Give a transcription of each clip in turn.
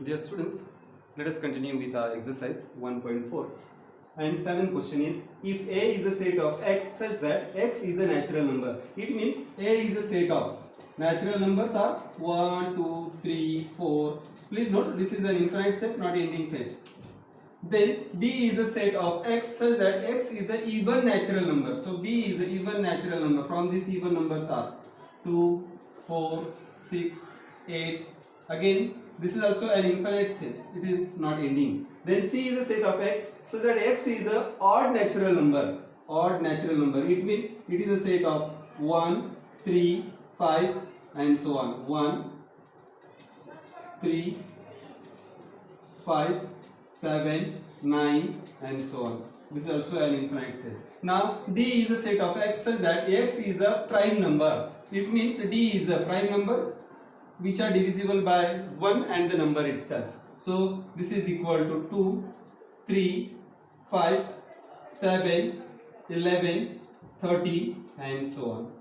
Dear students, let us continue with our exercise 1.4. And seventh question is, if A is a set of x such that x is a natural number, it means A is a set of natural numbers are 1, 2, 3, 4. Please note this is an infinite set, not ending set. Then B is a set of x such that x is an even natural number. So B is an even natural number. From these even numbers are 2, 4, 6, 8. Again, this is also an infinite set. It is not ending. Then C is a set of x so that x is an odd natural number. Odd natural number. It means it is a set of 1, 3, 5 and so on. 1, 3, 5, 7, 9 and so on. This is also an infinite set. Now D is a set of x such that x is a prime number. So it means D is a prime number which are divisible by 1 and the number itself. So this is equal to 2, 3, 5, 7, 11, 13 and so on.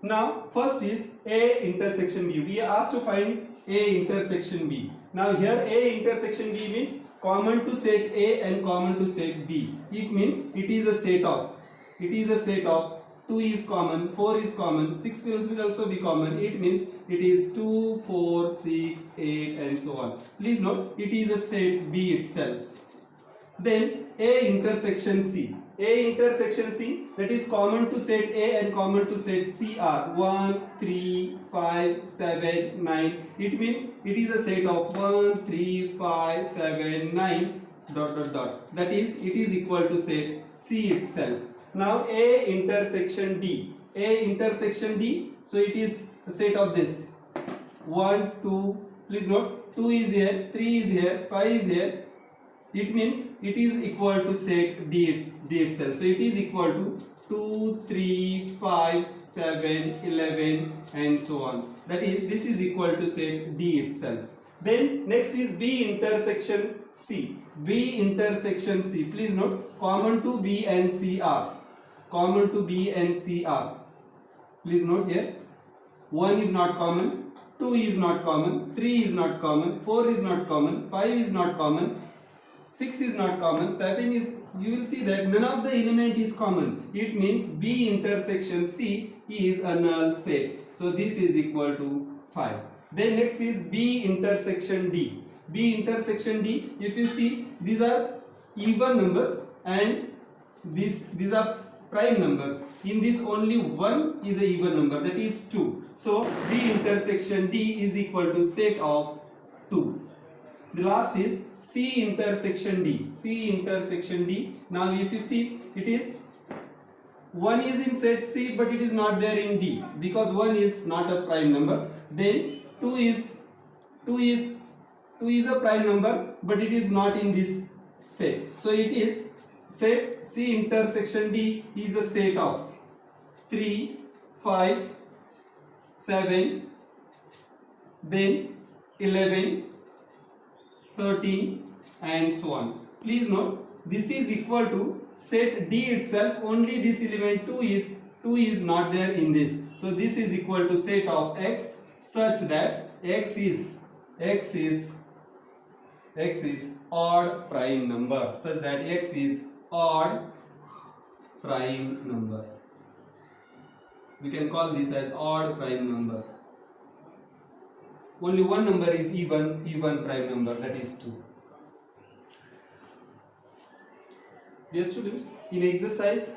Now first is A intersection B. We are asked to find A intersection B. Now here A intersection B means common to set A and common to set B. It means it is a set of 2 is common, 4 is common, 6 will also be common. It means it is 2, 4, 6, 8 and so on. Please note it is a set B itself. Then A intersection C. A intersection C, that is common to set A and common to set C are 1, 3, 5, 7, 9. It means it is a set of 1, 3, 5, 7, 9 ... That is, it is equal to set C itself. Now A intersection D. A intersection D, so it is a set of this 1, 2. Please note 2 is here, 3 is here, 5 is here. It means it is equal to set D itself. So it is equal to 2, 3, 5, 7, 11 and so on. That is, this is equal to set D itself. Then next is B intersection C. B intersection C. Please note common to B and C are. Common to B and C are. Please note here 1 is not common, 2 is not common, 3 is not common, 4 is not common, 5 is not common, 6 is not common, 7 is, you will see that none of the element is common. It means B intersection C is a null set. So this is equal to 5. Then next is B intersection D. B intersection D, if you see, these are even numbers and these are prime numbers. In this only one is a even number, that is 2. So B intersection D is equal to set of 2. The last is C intersection D. C intersection D. Now if you see, it is 1 is in set C but it is not there in D because 1 is not a prime number. Then 2 is a prime number but it is not in this set. So it is set C intersection D is a set of 3, 5, 7, then 11, 13 and so on. Please note this is equal to set D itself. Only this element 2 is not there in this. So this is equal to set of X such that X is odd prime number, such that X is odd prime number. We can call this as odd prime number. Only one number is even prime number, that is 2. Dear students, in exercise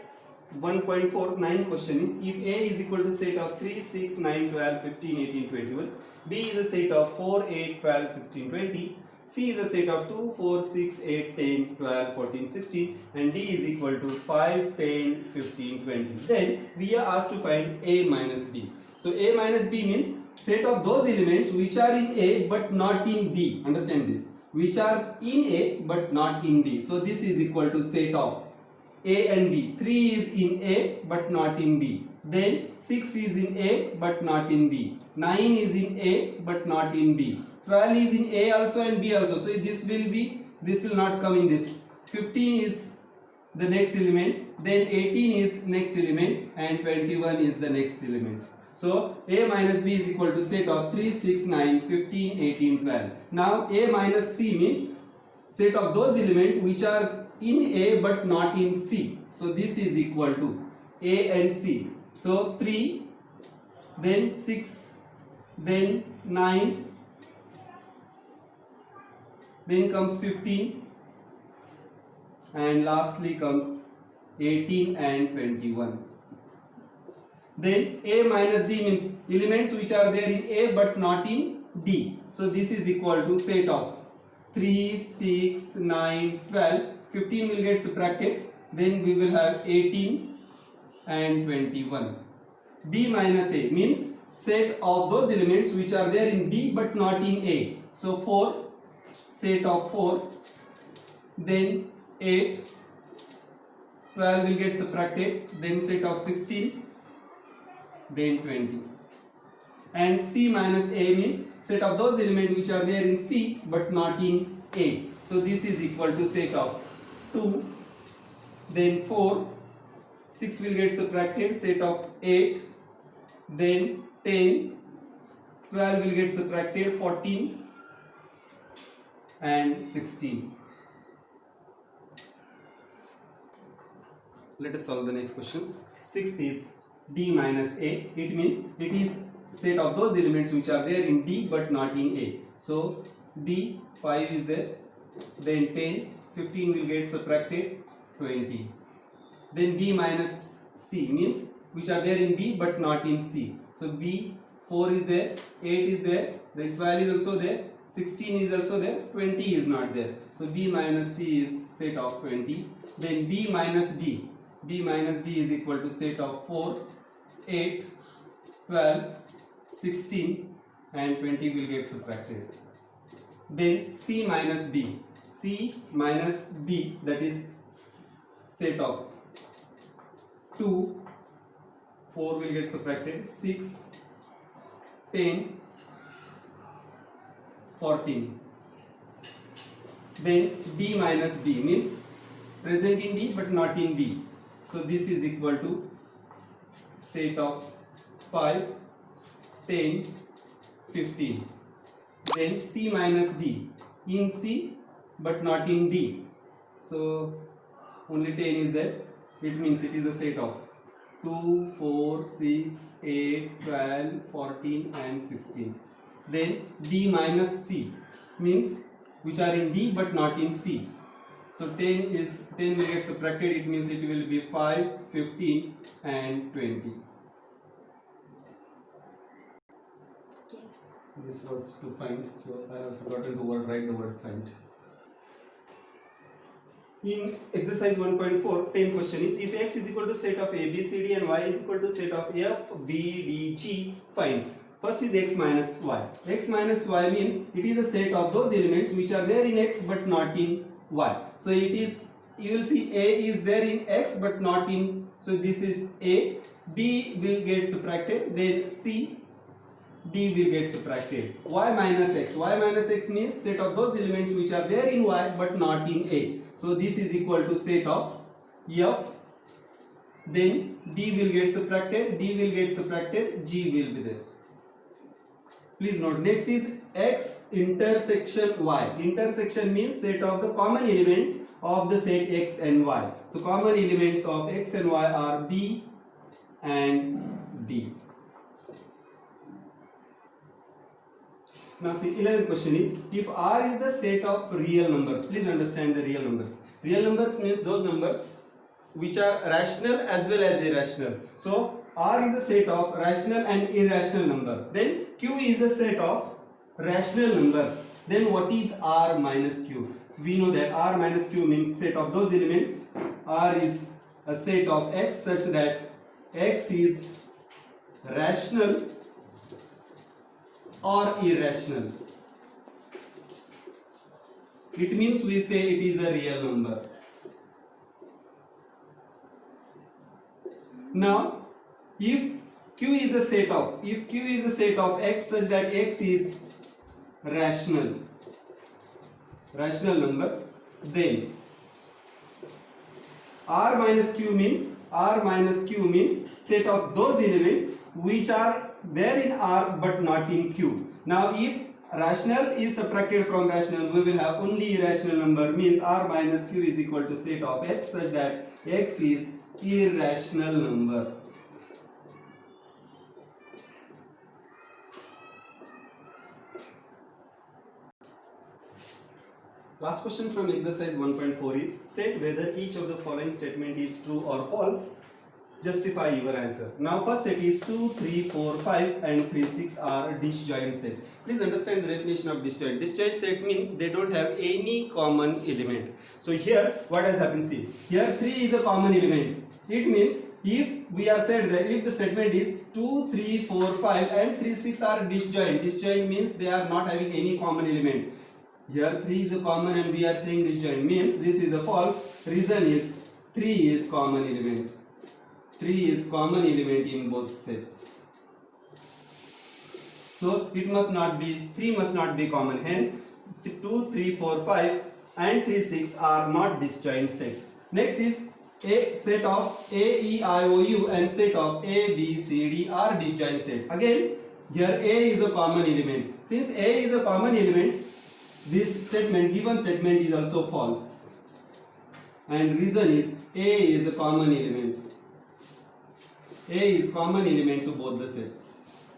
1.4, 9 question is, if A is equal to set of 3, 6, 9, 12, 15, 18, 21, B is a set of 4, 8, 12, 16, 20, C is a set of 2, 4, 6, 8, 10, 12, 14, 16 and D is equal to 5, 10, 15, 20. Then we are asked to find A minus B. So A minus B means set of those elements which are in A but not in B. Understand this. Which are in A but not in B. So this is equal to set of A and B. 3 is in A but not in B. Then 6 is in A but not in B. 9 is in A but not in B. 12 is in A also and B also. So this will not come in this. 15 is the next element. Then 18 is next element and 21 is the next element. So A minus B is equal to set of 3, 6, 9, 15, 18, 12. Now A minus C means set of those elements which are in A but not in C. So this is equal to A and C. So 3, then 6, then 9, then comes 15, and lastly comes 18 and 21. Then A minus D means elements which are there in A but not in D. So this is equal to set of 3, 6, 9, 12. 15 will get subtracted. Then we will have 18 and 21. B minus A means set of those elements which are there in B but not in A. So 4, set of 4, then 8, 12 will get subtracted, then set of 16, then 20. And C minus A means set of those elements which are there in C but not in A. So this is equal to set of 2, then 4, 6 will get subtracted, set of 8, then 10, 12 will get subtracted, 14 and 16. Let us solve the next questions. 6th is D minus A. It means it is set of those elements which are there in D but not in A. So D, 5 is there, then 10, 15 will get subtracted, 20. Then B minus C means which are there in B but not in C. So B, 4 is there, 8 is there, then 12 is also there, 16 is also there, 20 is not there. So B minus C is set of 20. Then B minus D. B minus D is equal to set of 4, 8, 12, 16 and 20 will get subtracted. Then C minus B. C minus B, that is set of 2, 4 will get subtracted, 6, 10, 14. Then D minus B means present in D but not in B. So this is equal to set of 5, 10, 15. Then C minus D in C but not in D. So only 10 is there. It means it is a set of 2, 4, 6, 8, 12, 14 and 16. Then D minus C means which are in D but not in C. So 10 will get subtracted, it means it will be 5, 15 and 20. This was to find, so I have forgotten to write the word find. In exercise 1.4, 10th question is, if x is equal to set of a, b, c, d and y is equal to set of f, b, d, g, find. First is x minus y. X minus y means it is a set of those elements which are there in x but not in y. So it is, you will see a is there in x but not in, so this is a, b will get subtracted, then c, d will get subtracted. Y minus x. Y minus x means set of those elements which are there in y but not in a. So this is equal to set of f, then d will get subtracted, d will get subtracted, g will be there. Please note, next is x intersection y. Intersection means set of the common elements of the set x and y. So common elements of x and y are b and d. Now see, 11th question is, if R is the set of real numbers, please understand the real numbers. Real numbers means those numbers which are rational as well as irrational. So R is a set of rational and irrational number. Then Q is a set of rational numbers. Then what is R minus Q? We know that R minus Q means set of those elements. R is a set of X such that X is rational or irrational. It means we say it is a real number. Now, if Q is a set of X such that X is rational number, then R minus Q means set of those elements which are there in R but not in Q. Now if rational is subtracted from rational, we will have only irrational number, means R minus Q is equal to set of X such that X is irrational number. Last question from exercise 1.4 is state whether each of the following statement is true or false. Justify your answer. Now first set is 2, 3, 4, 5 and 3, 6 are disjoint set. Please understand the definition of disjoint. Disjoint set means they don't have any common element. So here what has happened, see, here 3 is a common element. It means if we are said that if the statement is 2, 3, 4, 5 and 3, 6 are disjoint. Disjoint means they are not having any common element. Here 3 is a common and we are saying disjoint, means this is a false. Reason is 3 is common element. 3 is common element in both sets. So it must not be, 3 must not be common. Hence 2, 3, 4, 5 and 3, 6 are not disjoint sets. Next is a set of A, E, I, O, U and set of A, B, C, D are disjoint set. Again here A is a common element. Since A is a common element, this statement, given statement is also false. And reason is A is a common element. A is common element to both the sets.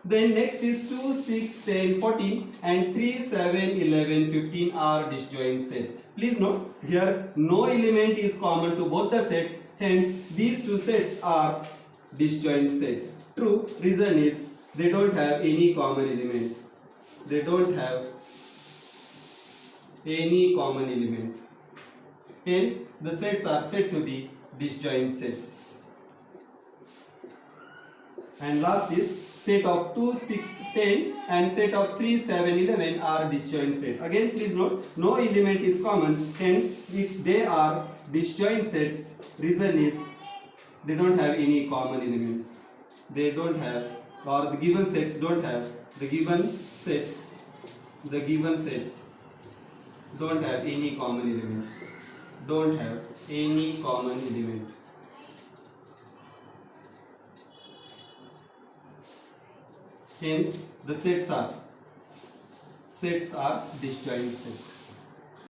Then next is 2, 6, 10, 14 and 3, 7, 11, 15 are disjoint set. Please note here no element is common to both the sets. Hence these two sets are disjoint set. True. Reason is they don't have any common element. They don't have any common element. Hence the sets are said to be disjoint sets. And last is set of 2, 6, 10 and set of 3, 7, 11 are disjoint set. Again please note no element is common. Hence if they are disjoint sets, reason is they don't have any common elements. They don't have, or the given sets don't have, the given sets don't have any common element. Don't have any common element. Hence the sets are disjoint sets.